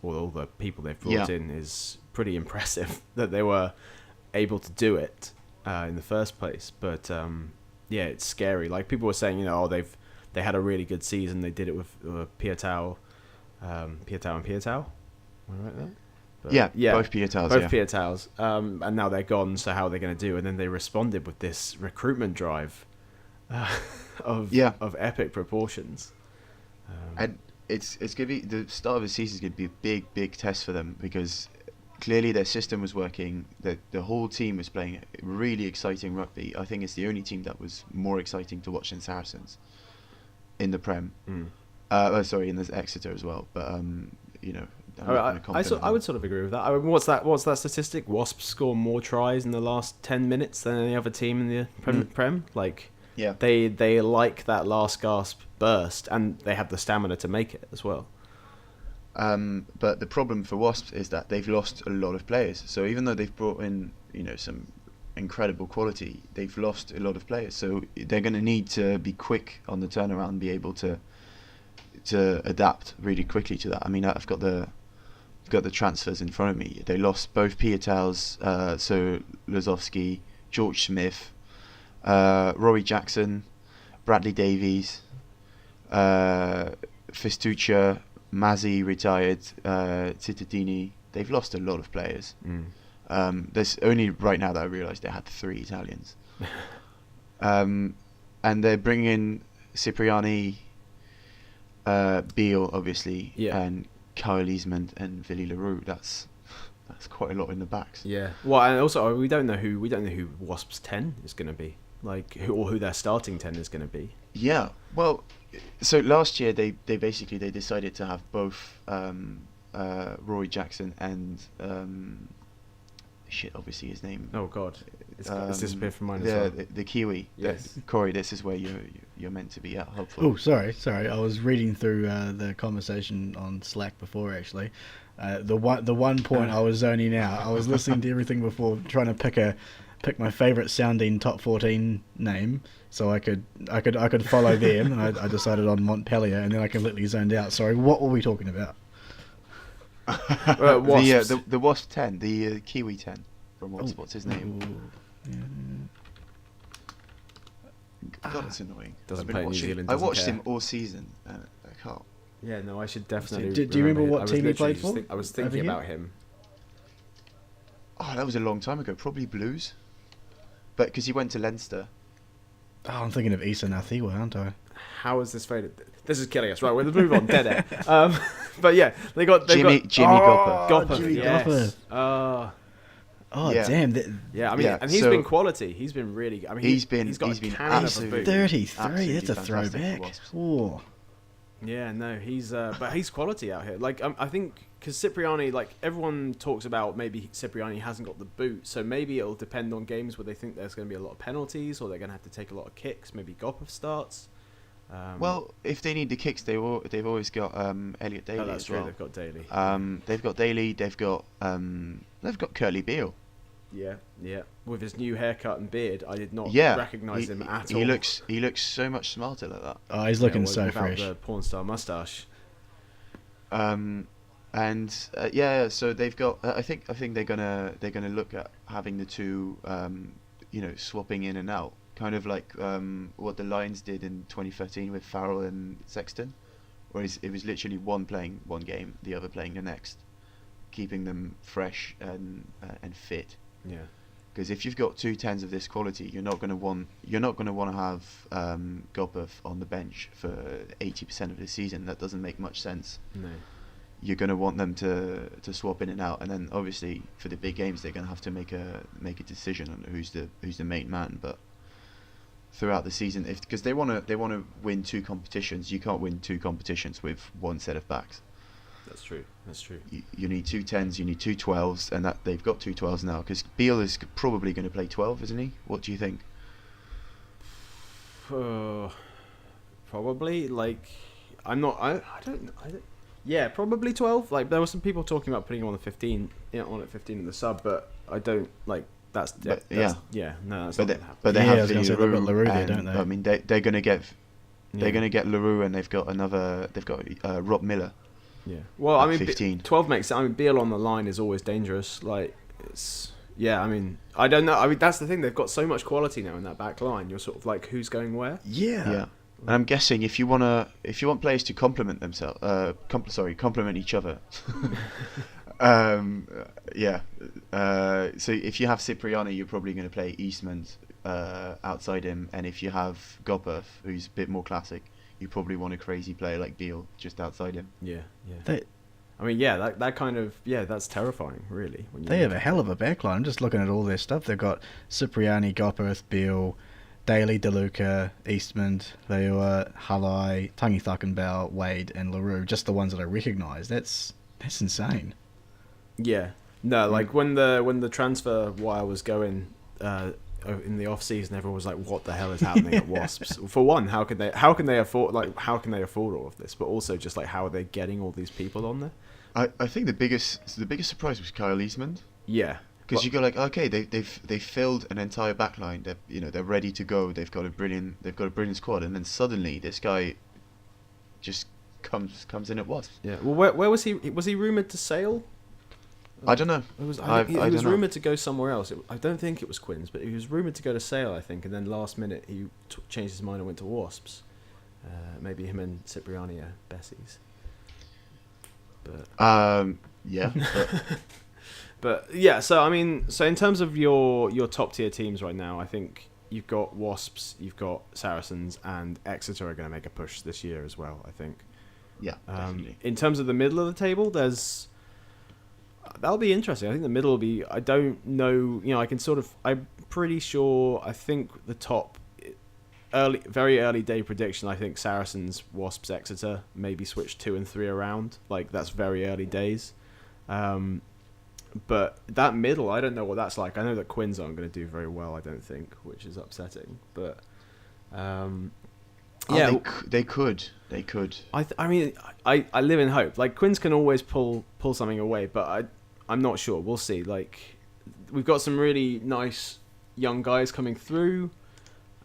all the people they've brought in is pretty impressive that they were able to do it in the first place. But it's scary. Like people were saying, they had a really good season. They did it with Piatau and Piatau. Am I right there? But, both Piataus. Both Piataus. And now they're gone, so how are they going to do? And then they responded with this recruitment drive of epic proportions. And it's going to be, the start of the season is going to be a big test for them, because clearly their system was working. The whole team was playing really exciting rugby. I think it's the only team that was more exciting to watch than Saracens in the Prem. In the Exeter as well. But I would sort of agree with that. I mean, what's that statistic? Wasps score more tries in the last 10 minutes than any other team in the Prem. Like, they like that last gasp burst, and they have the stamina to make it as well. But the problem for Wasps is that they've lost a lot of players. So even though they've brought in some incredible quality, they've lost a lot of players. So they're going to need to be quick on the turnaround and be able to adapt really quickly to that. I mean, I've got the transfers in front of me. They lost both Piataus, so Lazowski, George Smith, Rory Jackson, Bradley Davies, Fistuccia, Mazzi retired, Cittadini. They've lost a lot of players. There's only right now that I realised they had 3 Italians. And they're bringing in Cipriani, Beale, obviously, and Kyle Easman and Villy LaRue. That's quite a lot in the backs. Yeah. Well, and also we don't know who Wasps 10 is going to be, like who their starting 10 is going to be. Yeah. Well, so last year they decided to have both Rory Jackson and obviously his name. Oh God, it's disappeared from mine as well. The Kiwi. Yes. Corey, this is where you're meant to be at, hopefully. Oh, sorry. I was reading through the conversation on Slack before, actually. The one point I was zoning out. I was listening to everything before, trying to pick my favourite sounding top 14 name, so I could follow them, and I decided on Montpellier, and then I completely zoned out. Sorry, what were we talking about? Wasps. The Wasp 10, the Kiwi 10 from what's his name? God, it's annoying. I watched him all season, and I can't. Yeah, no, I should definitely. Do you remember what team he played for? I was thinking about him. Oh, that was a long time ago. Probably Blues, but because he went to Leinster. Oh, I'm thinking of Issa Nathiwa, aren't I? How is this faded? This is killing us. Right, we'll move on. Dead air. But yeah, they got Jimmy Gopperth. Jimmy Yes. Gopperth. Yeah. Damn! Yeah, I mean, and he's been quality. He's been really. I mean, he's been cannon of a boot. 33. That's a throwback. Oh. Yeah, no, but he's quality out here. Like, I think because Cipriani, like everyone talks about, maybe Cipriani hasn't got the boot, so maybe it'll depend on games where they think there's going to be a lot of penalties, or they're going to have to take a lot of kicks. Maybe Gopperth starts. Well, if they need the kicks, they've always got Elliot Daly. Oh, that's as well. true. They've got Daly. They've got Daly. They've got Curly Beale. Yeah. With his new haircut and beard, I did not recognise him at all. He looks so much smarter like that. Oh, he's looking so without fresh. The porn star moustache. So they've got. I think they're gonna look at having the two, swapping in and out, kind of like what the Lions did in 2013 with Farrell and Sexton, whereas it was literally one playing one game, the other playing the next, keeping them fresh and fit. Yeah. Because if you've got 2 10s of this quality, you're not going to want to have Gopperth on the bench for 80% of the season. That doesn't make much sense. No. You're going to want them to swap in and out, and then obviously for the big games they're going to have to make a decision on who's the main man. But throughout the season, because they want to win 2 competitions, you can't win 2 competitions with one set of backs. That's true. That's true. You need 2 10s, you need 2 12s, and that they've got 2 12s now because Beale is probably going to play 12, isn't he? What do you think? Probably. Like, I'm not. I don't. Yeah, probably 12. Like, there were some people talking about putting him on the 15, on at 15 in the sub, but I don't like. No, that's not gonna happen. But they Yeah, I have was gonna say they've got LaRue there, don't they? I mean, they're going to get LaRue, and they've got Rob Miller. Yeah. Well, I mean, 15. 12 makes. I mean, Beale on the line is always dangerous. Like, it's. Yeah, I mean, I don't know. I mean, that's the thing. They've got so much quality now in that back line. You're sort of like, who's going where? Yeah. And I'm guessing if you want players to complement themselves, complement each other. So if you have Cipriani, you're probably going to play Eastman outside him, and if you have Gopperth, who's a bit more classic, you probably want a crazy player like Beale just outside him. Yeah. I mean, yeah, that kind of, that's terrifying, really. When They have a hell of a backline. I'm just looking at all their stuff. They've got Cipriani, Gopperth, Beale, Daly, DeLuca, Eastman, Leua, Halai, Tangi Thuckenbauer, Wade, and LaRue. Just the ones that I recognise. That's insane. Yeah. No, like when the transfer wire was going in the off season, everyone was like, "What the hell is happening at Wasps?" For one, how can they afford all of this? But also, just like, how are they getting all these people on there? I think the biggest surprise was Kyle Eastman. Yeah. Because you go like, okay, they've filled an entire backline. They're ready to go. They've got a brilliant squad, and then suddenly this guy just comes in at Wasps. Yeah. Well, where was he? Was he rumored to sail? I don't know. He was rumored to go somewhere else. I don't think it was Quins, but he was rumored to go to Sale, I think, and then last minute he changed his mind and went to Wasps. Maybe him and Cipriani are Bessies. But yeah. But yeah, so I mean, in terms of your top tier teams right now, I think you've got Wasps, you've got Saracens, and Exeter are going to make a push this year as well, I think. Yeah, definitely. In terms of the middle of the table, that'll be interesting. I think the middle will be. I don't know. I'm pretty sure. I think the top very early day prediction. I think Saracens, Wasps, Exeter maybe switch 2 and 3 around. Like, that's very early days. But that middle, I don't know what that's like. I know that Quins aren't going to do very well. I don't think, which is upsetting. But they could. I mean, I live in hope. Like, Quins can always pull something away, but I'm not sure. We'll see. Like, we've got some really nice young guys coming through.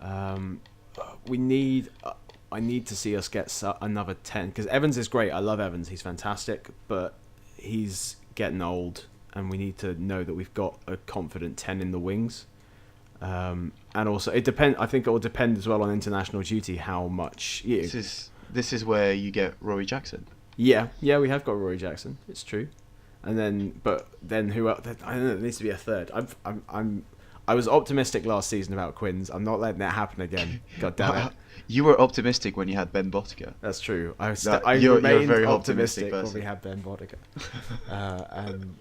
I need to see us get another 10, because Evans is great. I love Evans. He's fantastic, but he's getting old, and we need to know that we've got a confident 10 in the wings. And also, I think it will depend as well on international duty how much. This is where you get Rory Jackson. Yeah, we have got Rory Jackson. It's true. And then who else? I don't know. There needs to be a third. I was optimistic last season about Quins. I'm not letting that happen again. God damn it. You were optimistic when you had Ben Bodker. That's true. I you're remained very optimistic person. when we had Ben Bodker. And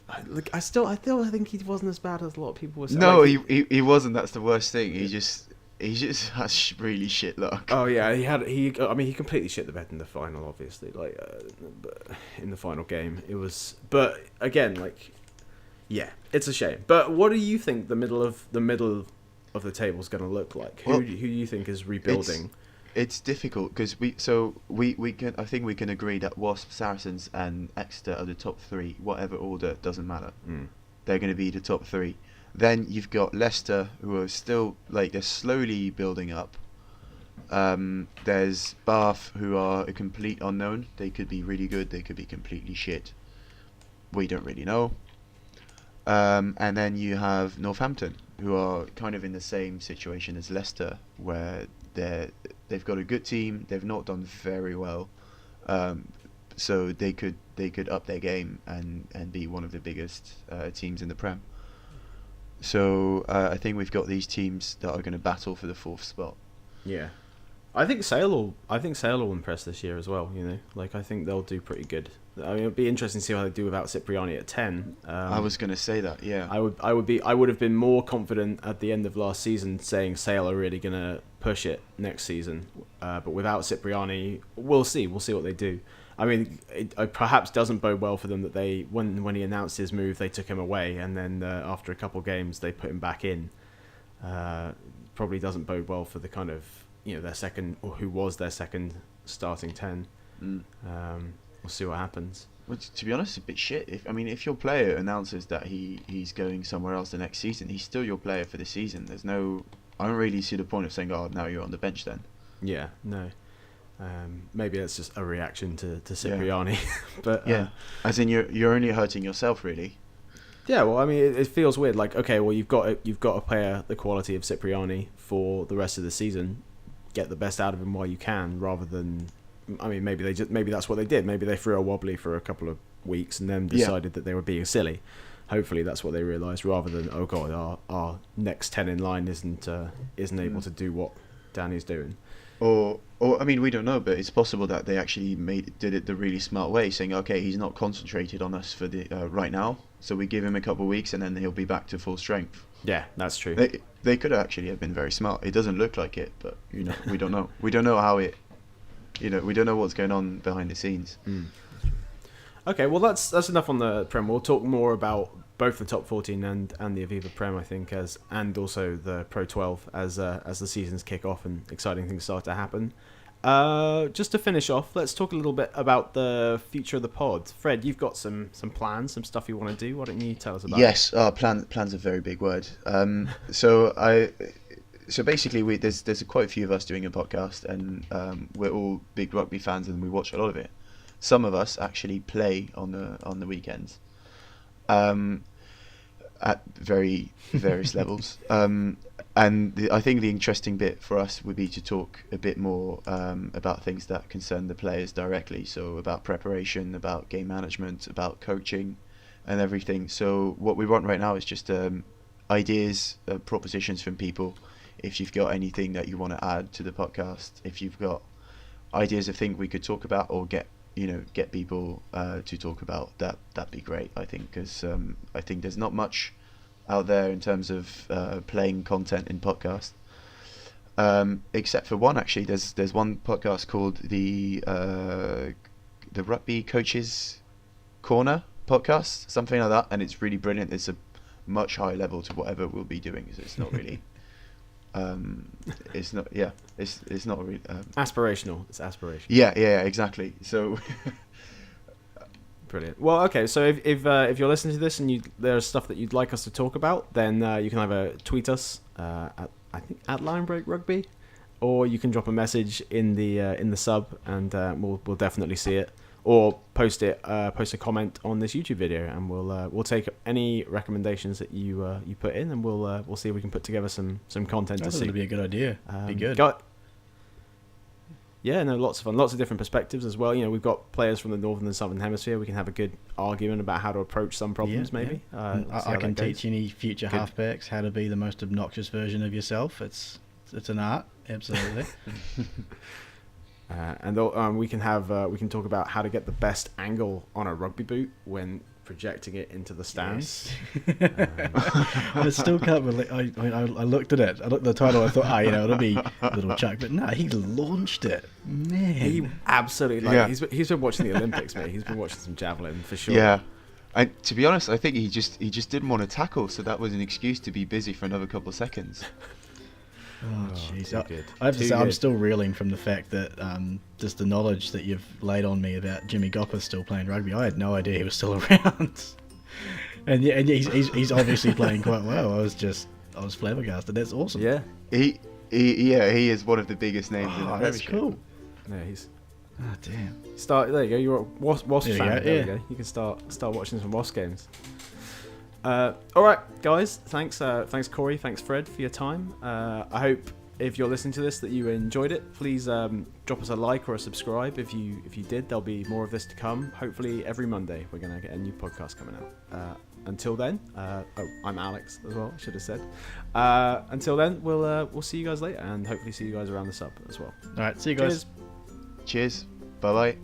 I still think he wasn't as bad as a lot of people were saying. No, he wasn't. That's the worst thing. He just has really shit luck. Oh yeah, he completely shit the bed in the final, obviously. Like, but in the final game, it was. But again, like, yeah, it's a shame. But what do you think the middle of the table is going to look like? Who do you think is rebuilding? It's difficult because I think we can agree that Wasp, Saracens, and Exeter are the top 3. Whatever order, doesn't matter. They're going to be the top 3. Then you've got Leicester, who are still, like, they're slowly building up. There's Bath, who are a complete unknown. They could be really good. They could be completely shit. We don't really know. And then you have Northampton, who are kind of in the same situation as Leicester, where they've got a good team. They've not done very well, so they could up their game and be one of the biggest teams in the Prem. So I think we've got these teams that are going to battle for the 4th spot. Yeah, I think Sale will impress this year as well. Like, I think they'll do pretty good. I mean, it'd be interesting to see how they do without Cipriani at 10. I was going to say that. Yeah, I would have been more confident at the end of last season saying Sale are really going to push it next season. But without Cipriani, we'll see. We'll see what they do. I mean, it perhaps doesn't bode well for them that they, when he announced his move, they took him away, and then after a couple of games, they put him back in. Probably doesn't bode well for the kind of, their second, or who was their second starting 10. We'll see what happens. Well, to be honest, it's a bit shit. If your player announces that he's going somewhere else the next season, he's still your player for the season. I don't really see the point of saying, "Oh, now you're on the bench." Then. Yeah. No. Maybe that's just a reaction to Cipriani. But yeah, as in you're only hurting yourself, really. Yeah. Well, I mean, it feels weird. Like, okay, well, you've got a player the quality of Cipriani for the rest of the season. Get the best out of him while you can, rather than. I mean, maybe that's what they did. Maybe they threw a wobbly for a couple of weeks and then decided that they were being silly. Hopefully, that's what they realised, rather than, oh god, our next 10 in line isn't able to do what Danny's doing. Or I mean, we don't know, but it's possible that they actually did it the really smart way, saying, okay, he's not concentrated on us for the right now, so we give him a couple of weeks and then he'll be back to full strength. Yeah, that's true. They could actually have been very smart. It doesn't look like it, but we don't know. We don't know how it. We don't know what's going on behind the scenes. Okay, well that's enough on the Prem. We'll talk more about both the top 14 and the Aviva Prem, I think, and also the Pro 12 as the seasons kick off and exciting things start to happen. Just to finish off, let's talk a little bit about the future of the pod. Fred, you've got some plans, some stuff you want to do. Why don't you tell us about it? Yes, plan's a very big word. So basically, there's quite a few of us doing a podcast, and we're all big rugby fans, and we watch a lot of it. Some of us actually play on the weekends, at very various levels. I think the interesting bit for us would be to talk a bit more about things that concern the players directly. So about preparation, about game management, about coaching, and everything. So what we want right now is just ideas, propositions from people. If you've got anything that you want to add to the podcast, if you've got ideas of things we could talk about or get people to talk about, that'd be great. I think, because I think there's not much out there in terms of playing content in podcast, except for one. Actually, there's one podcast called the Rugby Coaches Corner podcast, something like that, and it's really brilliant. It's a much higher level to whatever we'll be doing. So it's not really. It's not really aspirational. It's aspirational. Yeah, exactly. So brilliant. Well, okay. So if you're listening to this and there's stuff that you'd like us to talk about, then you can either tweet us at Linebreak Rugby, or you can drop a message in the sub, and we'll definitely see it. Or post a comment on this YouTube video, and we'll take any recommendations that you put in, and we'll see if we can put together some content. I think it'd be a good idea. Be good. Lots of fun, lots of different perspectives as well. We've got players from the northern and southern hemisphere. We can have a good argument about how to approach some problems. Maybe I can teach any future halfbacks how to be the most obnoxious version of yourself. It's an art, absolutely. And we can talk about how to get the best angle on a rugby boot when projecting it into the stands. Yes. I still can't believe. I looked at it. I looked at the title. I thought, it'll be a little chuck. But no, he launched it. Man, he absolutely he's been watching the Olympics, mate. He's been watching some javelin for sure. Yeah. And to be honest, I think he just didn't want to tackle, so that was an excuse to be busy for another couple of seconds. Oh, jeez. I have to say, I'm still reeling from the fact that just the knowledge that you've laid on me about Jimmy Gopperth still playing rugby. I had no idea he was still around. and he's obviously playing quite well. I was flabbergasted. That's awesome. Yeah. He is one of the biggest names in the That's cool. Yeah, he's. Oh damn. There you go. You're a Wasp fan. There you go. You can start watching some Wasp games. All right, guys. Thanks, Corey. Thanks, Fred, for your time. I hope if you're listening to this that you enjoyed it. Please drop us a like or a subscribe. If you did, there'll be more of this to come. Hopefully, every Monday we're gonna get a new podcast coming out. Until then, I'm Alex as well. I should have said. Until then, we'll see you guys later, and hopefully see you guys around the sub as well. All right, see you guys. Cheers. Bye bye.